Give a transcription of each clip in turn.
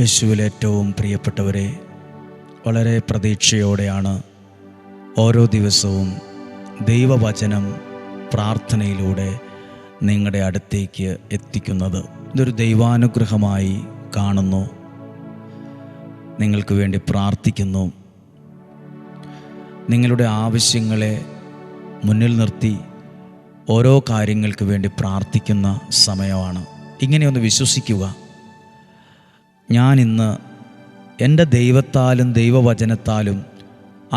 യേശുവിൽ ഏറ്റവും പ്രിയപ്പെട്ടവരെ, വളരെ പ്രതീക്ഷയോടെയാണ് ഓരോ ദിവസവും ദൈവവചനം പ്രാർത്ഥനയിലൂടെ നിങ്ങളുടെ അടുത്തേക്ക് എത്തിക്കുന്നത്. ഇതൊരു ദൈവാനുഗ്രഹമായി കാണുന്നു. നിങ്ങൾക്ക് വേണ്ടി പ്രാർത്ഥിക്കുന്നു. നിങ്ങളുടെ ആവശ്യങ്ങളെ മുന്നിൽ നിർത്തി ഓരോ കാര്യങ്ങൾക്ക് വേണ്ടി പ്രാർത്ഥിക്കുന്ന സമയമാണ്. ഇങ്ങനെയൊന്ന് വിശ്വസിക്കുക. ഞാനിന്ന് എൻ്റെ ദൈവത്താലും ദൈവവചനത്താലും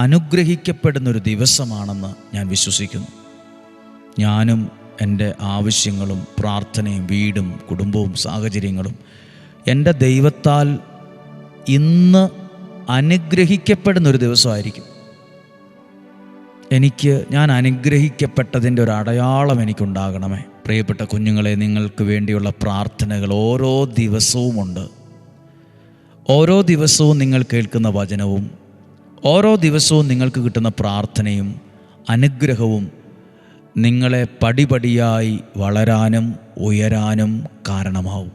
അനുഗ്രഹിക്കപ്പെടുന്നൊരു ദിവസമാണെന്ന് ഞാൻ വിശ്വസിക്കുന്നു. ഞാനും എൻ്റെ ആവശ്യങ്ങളും പ്രാർത്ഥനയും വീടും കുടുംബവും സാഹചര്യങ്ങളും എൻ്റെ ദൈവത്താൽ ഇന്ന് അനുഗ്രഹിക്കപ്പെടുന്നൊരു ദിവസമായിരിക്കും. ഞാൻ അനുഗ്രഹിക്കപ്പെട്ടതിൻ്റെ ഒരു അടയാളം എനിക്കുണ്ടാകണമേ. പ്രിയപ്പെട്ട കുഞ്ഞുങ്ങളെ, നിങ്ങൾക്ക് വേണ്ടിയുള്ള പ്രാർത്ഥനകൾ ഓരോ ദിവസവുമുണ്ട്. ഓരോ ദിവസവും നിങ്ങൾ കേൾക്കുന്ന വചനവും ഓരോ ദിവസവും നിങ്ങൾക്ക് കിട്ടുന്ന പ്രാർത്ഥനയും അനുഗ്രഹവും നിങ്ങളെ പടിപടിയായി വളരാനും ഉയരാനും കാരണമാവും.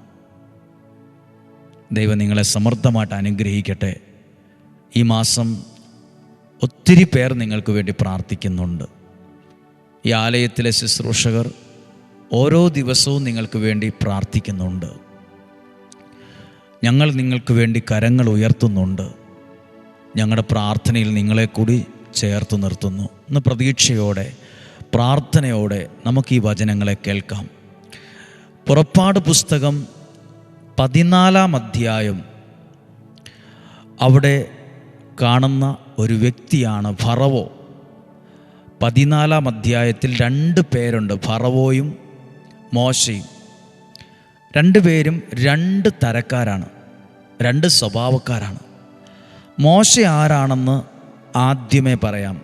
ദൈവം നിങ്ങളെ സമൃദ്ധമായിട്ട് അനുഗ്രഹിക്കട്ടെ. ഈ മാസം ഒത്തിരി പേർ നിങ്ങൾക്ക് വേണ്ടി പ്രാർത്ഥിക്കുന്നുണ്ട്. ഈ ആലയത്തിലെ ശുശ്രൂഷകർ ഓരോ ദിവസവും നിങ്ങൾക്ക് വേണ്ടി പ്രാർത്ഥിക്കുന്നുണ്ട്. ഞങ്ങൾ നിങ്ങൾക്ക് വേണ്ടി കരങ്ങൾ ഉയർത്തുന്നുണ്ട്. ഞങ്ങളുടെ പ്രാർത്ഥനയിൽ നിങ്ങളെ കൂടി ചേർത്ത് നിർത്തുന്നു. ഇന്ന് പ്രതീക്ഷയോടെ പ്രാർത്ഥനയോടെ നമുക്ക് ഈ വചനങ്ങളെ കേൾക്കാം. പുറപ്പാട് പുസ്തകം 14-ാം അധ്യായം. അവിടെ കാണുന്ന ഒരു വ്യക്തിയാണ് ഫറവോ. 14-ാം അധ്യായത്തിൽ 2 പേരുണ്ട്, ഫറവോയും മോശയും. 2 പേരും 2 തരക്കാരാണ്, 2 സ്വഭാവക്കാരാണ്. മോശ ആരാണെന്ന് ആദ്യമേ പറയാം.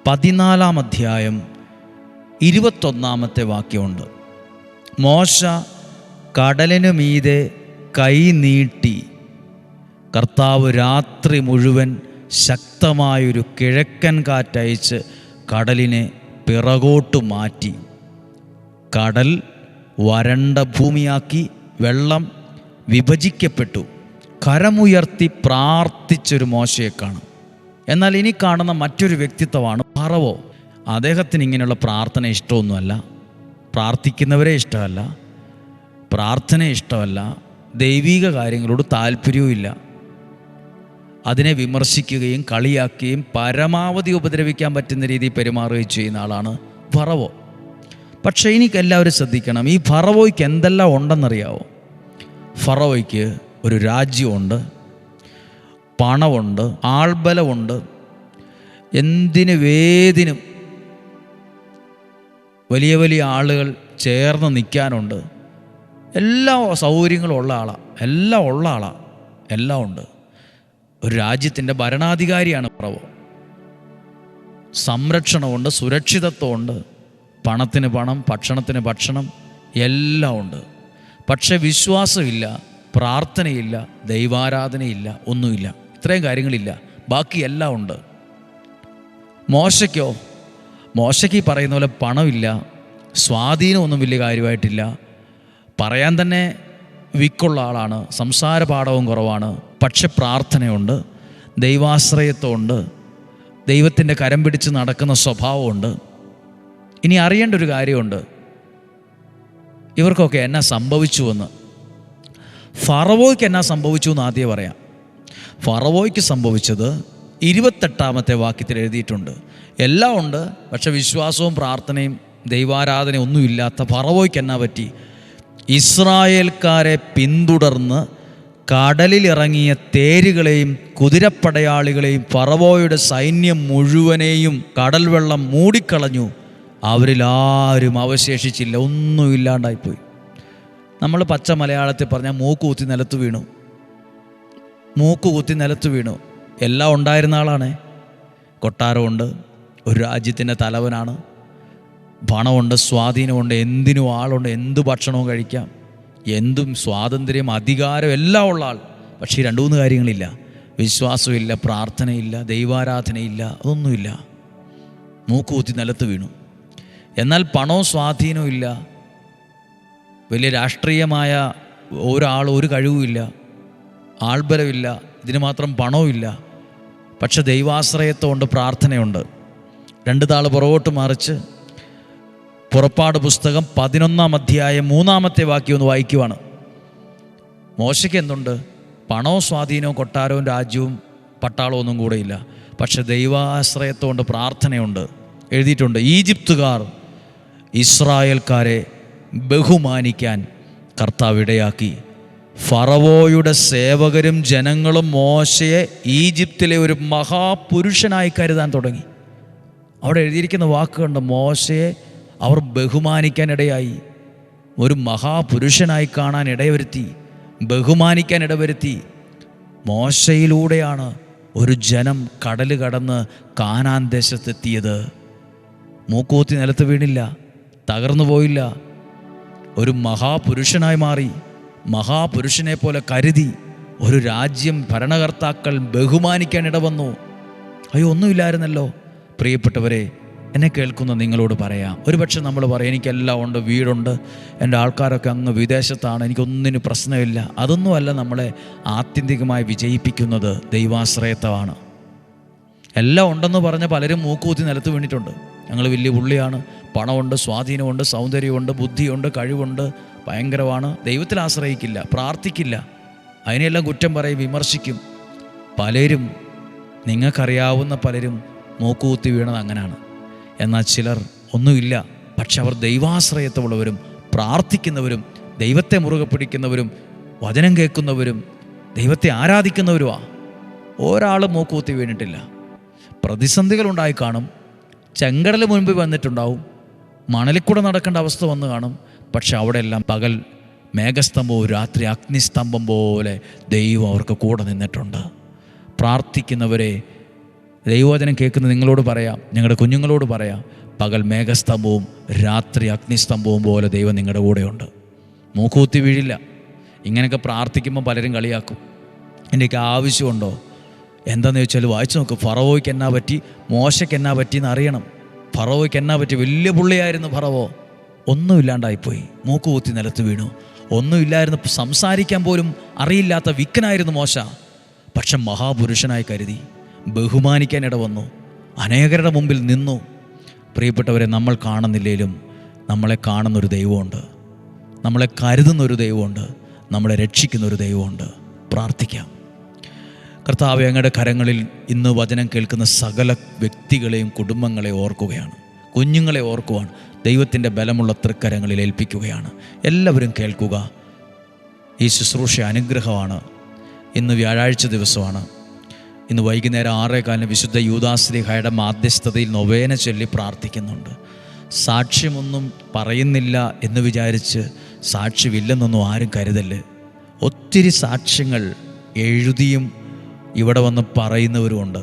14-ാം അധ്യായം 21-ാമത്തെ വാക്യമുണ്ട്. മോശ കടലിനു മീതെ കൈ നീട്ടി കർത്താവ് രാത്രി മുഴുവൻ ശക്തമായൊരു കിഴക്കൻ കാറ്റയച്ച് കടലിനെ പിറകോട്ട് മാറ്റി. കടൽ വരണ്ട ഭൂമിയാക്കി, വെള്ളം വിഭജിക്കപ്പെട്ടു. കരമുയർത്തി പ്രാർത്ഥിച്ചൊരു മോശയെ കാണും. എന്നാൽ ഇനി കാണുന്ന മറ്റൊരു വ്യക്തിത്വമാണ് ഫറവോ. അദ്ദേഹത്തിന് ഇങ്ങനെയുള്ള പ്രാർത്ഥന ഇഷ്ടമൊന്നുമല്ല, പ്രാർത്ഥിക്കുന്നവരെ ഇഷ്ടമല്ല, പ്രാർത്ഥന ഇഷ്ടമല്ല, ദൈവിക കാര്യങ്ങളോട് താല്പര്യവുമില്ല. അതിനെ വിമർശിക്കുകയും കളിയാക്കുകയും പരമാവധി ഉപദ്രവിക്കാൻ പറ്റുന്ന രീതിയിൽ പെരുമാറുകയും ചെയ്യുന്ന ആളാണ് ഫറവോ. പക്ഷേ എനിക്കെല്ലാവരും ശ്രദ്ധിക്കണം, ഈ ഫറവോയ്ക്ക് എന്തെല്ലാം ഉണ്ടെന്നറിയാവോ? ഫറവോയ്ക്ക് ഒരു രാജ്യമുണ്ട്, പണമുണ്ട്, ആൾബലമുണ്ട്, എന്തിനും വലിയ വലിയ ആളുകൾ ചേർന്ന് നിൽക്കാനുണ്ട്. എല്ലാ സൗകര്യങ്ങളും ഉള്ള ആളാണ്, എല്ലാം ഉണ്ട്. ഒരു രാജ്യത്തിൻ്റെ ഭരണാധികാരിയാണ് ഫറവോ. സംരക്ഷണമുണ്ട്, സുരക്ഷിതത്വമുണ്ട്, പണത്തിന് പണം, ഭക്ഷണത്തിന് ഭക്ഷണം, എല്ലാം ഉണ്ട്. പക്ഷെ വിശ്വാസമില്ല, പ്രാർത്ഥനയില്ല, ദൈവാരാധനയില്ല, ഒന്നുമില്ല. ഇത്രയും കാര്യങ്ങളില്ല, ബാക്കി എല്ലാം ഉണ്ട്. മോശയ്ക്ക് പറയുന്ന പോലെ പണമില്ല, സ്വാധീനമൊന്നും വലിയ കാര്യമായിട്ടില്ല, പറയാൻ തന്നെ വിക്കുള്ള ആളാണ്, സംസാര പാഠവും കുറവാണ്. പക്ഷെ പ്രാർത്ഥനയുണ്ട്, ദൈവാശ്രയത്വമുണ്ട്, ദൈവത്തിൻ്റെ കരം പിടിച്ച് നടക്കുന്ന സ്വഭാവമുണ്ട്. ഇനി അറിയേണ്ട ഒരു കാര്യമുണ്ട്, ഇവർക്കൊക്കെ എന്നാ സംഭവിച്ചുവെന്ന്. ഫറവോയ്ക്ക് എന്നാ സംഭവിച്ചു എന്ന് ആദ്യം പറയാം. ഫറവോയ്ക്ക് സംഭവിച്ചത് 28-ാമത്തെ വാക്യത്തിൽ എഴുതിയിട്ടുണ്ട്. എല്ലാം ഉണ്ട്, പക്ഷെ വിശ്വാസവും പ്രാർത്ഥനയും ദൈവാരാധനയും ഒന്നുമില്ലാത്ത ഫറവോയ്ക്ക് എന്നാ പറ്റി? ഇസ്രായേൽക്കാരെ പിന്തുടർന്ന് കടലിലിറങ്ങിയ തേരുകളെയും കുതിരപ്പടയാളികളെയും ഫറവോയുടെ സൈന്യം മുഴുവനെയും കടൽ വെള്ളം മൂടിക്കളഞ്ഞു. അവരിലാരും അവശേഷിച്ചില്ല, ഒന്നുമില്ലാണ്ടായിപ്പോയി. നമ്മൾ പച്ച മലയാളത്തിൽ പറഞ്ഞാൽ മൂക്കുകുത്തി നിലത്ത് വീണു. എല്ലാം ഉണ്ടായിരുന്ന ആളാണ്. കൊട്ടാരമുണ്ട്, ഒരു രാജ്യത്തിൻ്റെ തലവനാണ്, പണമുണ്ട്, സ്വാധീനമുണ്ട്, എന്തിനും ആളുണ്ട്, എന്ത് ഭക്ഷണവും കഴിക്കാം, എന്തും സ്വാതന്ത്ര്യം, അധികാരം എല്ലാം ഉള്ള ആൾ. പക്ഷേ 2-3 കാര്യങ്ങളില്ല. വിശ്വാസമില്ല, പ്രാർത്ഥനയില്ല, ദൈവാരാധനയില്ല, അതൊന്നുമില്ല. മൂക്കുകുത്തി നിലത്ത് വീണു. എന്നാൽ പണവും സ്വാധീനവും ഇല്ല, വലിയ രാഷ്ട്രീയമായ ഒരാൾ ഒരു കഴിവുമില്ല, ആൾബലമില്ല, ഇതിന് മാത്രം പണവുമില്ല. പക്ഷെ ദൈവാശ്രയത്വമുണ്ട്, പ്രാർത്ഥനയുണ്ട്. 2 താൾ പുറകോട്ട് മറിച്ച് പുറപ്പാട് പുസ്തകം 11-ാം അധ്യായം 3-ാമത്തെ വാക്യം ഒന്ന് വായിക്കുവാണ്. മോശയ്ക്ക് എന്തുണ്ട്? പണവും സ്വാധീനവും കൊട്ടാരവും രാജ്യവും പട്ടാളവും ഒന്നും കൂടെയില്ല. പക്ഷെ ദൈവാശ്രയത്വമുണ്ട്, പ്രാർത്ഥനയുണ്ട്. എഴുതിയിട്ടുണ്ട്, ഈജിപ്തുകാർ ഇസ്രായേൽക്കാരെ ബഹുമാനിക്കാൻ കർത്താവ് ഇടയാക്കി. ഫറവോയുടെ സേവകരും ജനങ്ങളും മോശയെ ഈജിപ്തിലെ ഒരു മഹാപുരുഷനായി കരുതാൻ തുടങ്ങി. അവിടെ എഴുതിയിരിക്കുന്ന വാക്കുകളുണ്ട്, മോശയെ അവർ ബഹുമാനിക്കാൻ ഇടയായി. ഒരു മഹാപുരുഷനായി കാണാൻ ഇടവരുത്തി, ബഹുമാനിക്കാൻ ഇടവരുത്തി. മോശയിലൂടെയാണ് ഒരു ജനം കടൽ കടന്ന് കാനാൻ ദേശത്തെത്തിയത്. മൂക്കൂത്തി നിലത്ത് വീണില്ല, തകർന്നു പോയില്ല. ഒരു മഹാപുരുഷനായി മാറി. മഹാപുരുഷനെ പോലെ കരുതി. ഒരു രാജ്യം ഭരണകർത്താക്കൾ ബഹുമാനിക്കാൻ ഇടവന്നു. അയ്യോ, ഒന്നുമില്ലായിരുന്നല്ലോ. പ്രിയപ്പെട്ടവരെ, എന്നെ കേൾക്കുന്ന നിങ്ങളോട് പറയാം, ഒരുപക്ഷെ നമ്മൾ പറയും, എനിക്കെല്ലാം ഉണ്ട്, വീടുണ്ട്, എൻ്റെ ആൾക്കാരൊക്കെ അങ്ങ് വിദേശത്താണ്, എനിക്കൊന്നിനും പ്രശ്നമില്ല. അതൊന്നുമല്ല നമ്മളെ ആത്യന്തികമായി വിജയിപ്പിക്കുന്നത്. ദൈവാശ്രയത്വമാണ്. എല്ലാം ഉണ്ടെന്ന് പറഞ്ഞ പലരും മൂക്കൂത്തി നിലത്ത് വീണിട്ടുണ്ട്. ഞങ്ങൾ വലിയ പുള്ളിയാണ്, പണമുണ്ട്, സ്വാധീനമുണ്ട്, സൗന്ദര്യമുണ്ട്, ബുദ്ധിയുണ്ട്, കഴിവുണ്ട്, ഭയങ്കരമാണ്. ദൈവത്തിൽ ആശ്രയിക്കില്ല, പ്രാർത്ഥിക്കില്ല, അതിനെല്ലാം കുറ്റം പറയും, വിമർശിക്കും. പലരും, നിങ്ങൾക്കറിയാവുന്ന പലരും മൂക്കുകുത്തി വീണത് അങ്ങനെയാണ്. എന്നാൽ ചിലർ ഒന്നുമില്ല, പക്ഷെ അവർ ദൈവാശ്രയത്വമുള്ളവരും പ്രാർത്ഥിക്കുന്നവരും ദൈവത്തെ മുറുകെ പിടിക്കുന്നവരും വചനം കേൾക്കുന്നവരും ദൈവത്തെ ആരാധിക്കുന്നവരുമാണ്. ഒരാൾ മൂക്കുകുത്തി വീണിട്ടില്ല. പ്രതിസന്ധികളുണ്ടായി കാണും, ചെങ്കടൽ മുൻപിൽ വന്നിട്ടുണ്ടാവും, മണലിക്കൂടെ നടക്കേണ്ട അവസ്ഥ വന്നു കാണും. പക്ഷെ അവിടെയെല്ലാം പകൽ മേഘസ്തംഭവും രാത്രി അഗ്നിസ്തംഭം പോലെ ദൈവം അവർക്ക് കൂടെ നിന്നിട്ടുണ്ട്. പ്രാർത്ഥിക്കുന്നവരെ, ദൈവവചനം കേൾക്കുന്ന നിങ്ങളോട് പറയാം, ഞങ്ങളുടെ കുഞ്ഞുങ്ങളോട് പറയാം, പകൽ മേഘസ്തംഭവും രാത്രി അഗ്നിസ്തംഭവും പോലെ ദൈവം നിങ്ങളുടെ കൂടെയുണ്ട്. മൂക്കുകുത്തി വീഴില്ല. ഇങ്ങനെയൊക്കെ പ്രാർത്ഥിക്കുമ്പോൾ പലരും കളിയാക്കും. എനിക്ക് ആവശ്യമുണ്ടോ? എന്താണെന്ന് ചോദിച്ചാൽ വായിച്ചു നോക്ക്. ഫറവോയ്ക്ക് എന്നാ പറ്റി, മോശയ്ക്ക് എന്നാ പറ്റിയെന്ന് അറിയണം. ഫറവോയ്ക്ക് എന്നാ പറ്റി? വലിയ പുള്ളിയായിരുന്നു ഫറവോ, ഒന്നുമില്ലാണ്ടായിപ്പോയി, മൂക്കുകുത്തി നിലത്ത് വീണു. ഒന്നുമില്ലായിരുന്നു, സംസാരിക്കാൻ പോലും അറിയില്ലാത്ത വിക്കനായിരുന്നു മോശ. പക്ഷെ മഹാപുരുഷനായി കരുതി, ബഹുമാനിക്കാൻ ഇടവന്നു, അനേകരുടെ മുമ്പിൽ നിന്നു. പ്രിയപ്പെട്ടവരെ, നമ്മൾ കാണുന്നില്ലേലും നമ്മളെ കാണുന്നൊരു ദൈവമുണ്ട്, നമ്മളെ കരുതുന്നൊരു ദൈവമുണ്ട്, നമ്മളെ രക്ഷിക്കുന്നൊരു ദൈവമുണ്ട്. പ്രാർത്ഥിക്കാം. കർത്താവേ, അങ്ങയുടെ കരങ്ങളിൽ ഇന്ന് വചനം കേൾക്കുന്ന സകല വ്യക്തികളെയും കുടുംബങ്ങളെയും ഓർക്കുകയാണ്, കുഞ്ഞുങ്ങളെ ഓർക്കുവാണ്, ദൈവത്തിൻ്റെ ബലമുള്ള തൃക്കരങ്ങളിൽ ഏൽപ്പിക്കുകയാണ്. എല്ലാവരും കേൾക്കുക. ഈ ശുശ്രൂഷ അനുഗ്രഹമാണ്. ഇന്ന് വ്യാഴാഴ്ച ദിവസമാണ്. ഇന്ന് വൈകുന്നേരം 6:15 വിശുദ്ധ യൂദാശ്ലീഹായുടെ മാധ്യസ്ഥതയിൽ നൊവേന ചൊല്ലി പ്രാർത്ഥിക്കുന്നുണ്ട്. സാക്ഷ്യമൊന്നും പറയുന്നില്ല എന്ന് വിചാരിച്ച് സാക്ഷ്യമില്ലെന്നൊന്നും ആരും കരുതല്ലേ. ഒത്തിരി സാക്ഷ്യങ്ങൾ എഴുതിയും ഇവിടെ വന്ന് പറയുന്നവരുമുണ്ട്.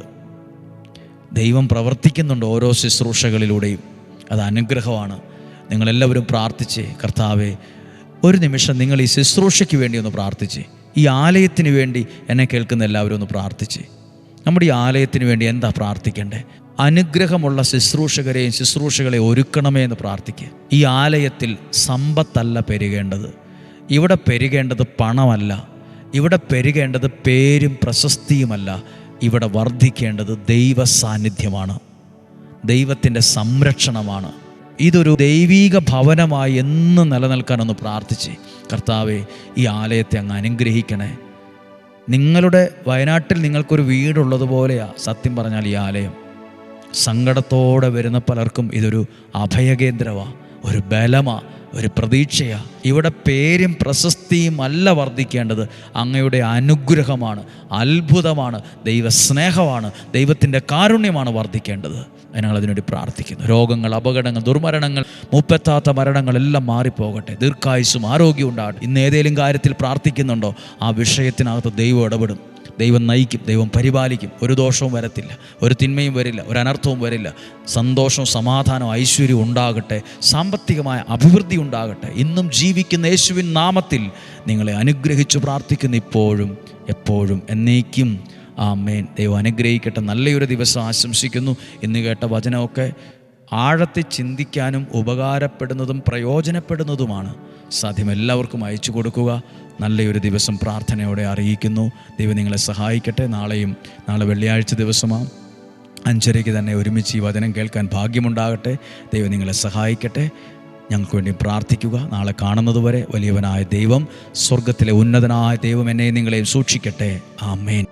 ദൈവം പ്രവർത്തിക്കുന്നുണ്ട് ഓരോ ശുശ്രൂഷകളിലൂടെയും. അത് അനുഗ്രഹമാണ്. നിങ്ങളെല്ലാവരും പ്രാർത്ഥിച്ചേ. കർത്താവേ, ഒരു നിമിഷം നിങ്ങൾ ഈ ശുശ്രൂഷയ്ക്ക് വേണ്ടി ഒന്ന് പ്രാർത്ഥിച്ചേ. ഈ ആലയത്തിന് വേണ്ടി എന്നെ കേൾക്കുന്ന എല്ലാവരും ഒന്ന് പ്രാർത്ഥിച്ചേ. നമ്മുടെ ഈ ആലയത്തിന് വേണ്ടി എന്താ പ്രാർത്ഥിക്കേണ്ടേ? അനുഗ്രഹമുള്ള ശുശ്രൂഷകരെയും ശുശ്രൂഷകളെ ഒരുക്കണമേ എന്ന് പ്രാർത്ഥിക്കുക. ഈ ആലയത്തിൽ സമ്പത്തല്ല പെരുകേണ്ടത്. ഇവിടെ പെരുകേണ്ടത് പണമല്ല. ഇവിടെ പെരുകേണ്ടത് പേരും പ്രശസ്തിയുമല്ല. ഇവിടെ വർദ്ധിക്കേണ്ടത് ദൈവ സാന്നിധ്യമാണ്, ദൈവത്തിൻ്റെ സംരക്ഷണമാണ്. ഇതൊരു ദൈവീക ഭവനമായി എന്ന് നിലനിൽക്കാനൊന്ന് പ്രാർത്ഥിച്ച്, കർത്താവേ, ഈ ആലയത്തെ അങ്ങ് അനുഗ്രഹിക്കണേ. നിങ്ങളുടെ വയനാട്ടിൽ നിങ്ങൾക്കൊരു വീടുള്ളതുപോലെയാണ് സത്യം പറഞ്ഞാൽ ഈ ആലയം. സങ്കടത്തോടെ വരുന്ന പലർക്കും ഇതൊരു അഭയകേന്ദ്രമാണ്, ഒരു ബലമാണ്, ഒരു പ്രതീക്ഷയാണ്. ഇവിടെ പേരും പ്രശസ്തിയും അല്ല വർദ്ധിക്കേണ്ടത്, അങ്ങയുടെ അനുഗ്രഹമാണ്, അത്ഭുതമാണ്, ദൈവസ്നേഹമാണ്, ദൈവത്തിൻ്റെ കാരുണ്യമാണ് വർദ്ധിക്കേണ്ടത്. ഞങ്ങൾ അതിനുവേണ്ടി പ്രാർത്ഥിക്കുന്നു. രോഗങ്ങൾ, അപകടങ്ങൾ, ദുർമരണങ്ങൾ, മുപ്പെത്താത്ത മരണങ്ങളെല്ലാം മാറിപ്പോകട്ടെ. ദീർഘായുസ്സും ആരോഗ്യവും ഉണ്ടാകട്ടെ. ഇന്ന് ഏതെങ്കിലും കാര്യത്തിൽ പ്രാർത്ഥിക്കുന്നുണ്ടോ, ആ വിഷയത്തിനകത്ത് ദൈവം ഇടപെടും, ദൈവം നയിക്കും, ദൈവം പരിപാലിക്കും. ഒരു ദോഷവും വരത്തില്ല, ഒരു തിന്മയും വരില്ല, ഒരു അനർത്ഥവും വരില്ല. സന്തോഷവും സമാധാനവും ഐശ്വര്യവും ഉണ്ടാകട്ടെ, സാമ്പത്തികമായ അഭിവൃദ്ധി ഉണ്ടാകട്ടെ. ഇന്നും ജീവിക്കുന്ന യേശുവിൻ നാമത്തിൽ നിങ്ങളെ അനുഗ്രഹിച്ചു പ്രാർത്ഥിക്കുന്നു, ഇപ്പോഴും എപ്പോഴും എന്നേക്കും. ആമേൻ. ദൈവം അനുഗ്രഹിക്കട്ടെ. നല്ലൊരു ദിവസം ആശംസിക്കുന്നു. ഇന്ന് കേട്ട വചനമൊക്കെ ആഴത്തിൽ ചിന്തിക്കാനും ഉപകാരപ്പെടുന്നതും പ്രയോജനപ്പെടുന്നതുമാണ്. സാധ്യം എല്ലാവർക്കും അയച്ചു കൊടുക്കുക. നല്ലൊരു ദിവസം പ്രാർത്ഥനയോടെ അറിയിക്കുന്നു. ദൈവം നിങ്ങളെ സഹായിക്കട്ടെ. നാളെ വെള്ളിയാഴ്ച ദിവസമാണ്. 5:30 തന്നെ ഒരുമിച്ച് ഈ വചനം കേൾക്കാൻ ഭാഗ്യമുണ്ടാകട്ടെ. ദൈവം നിങ്ങളെ സഹായിക്കട്ടെ. ഞങ്ങൾക്ക് വേണ്ടി പ്രാർത്ഥിക്കുക. നാളെ കാണുന്നതുവരെ വലിയവനായ ദൈവം, സ്വർഗത്തിലെ ഉന്നതനായ ദൈവം എന്നെയും നിങ്ങളെയും സൂക്ഷിക്കട്ടെ. ആമേൻ.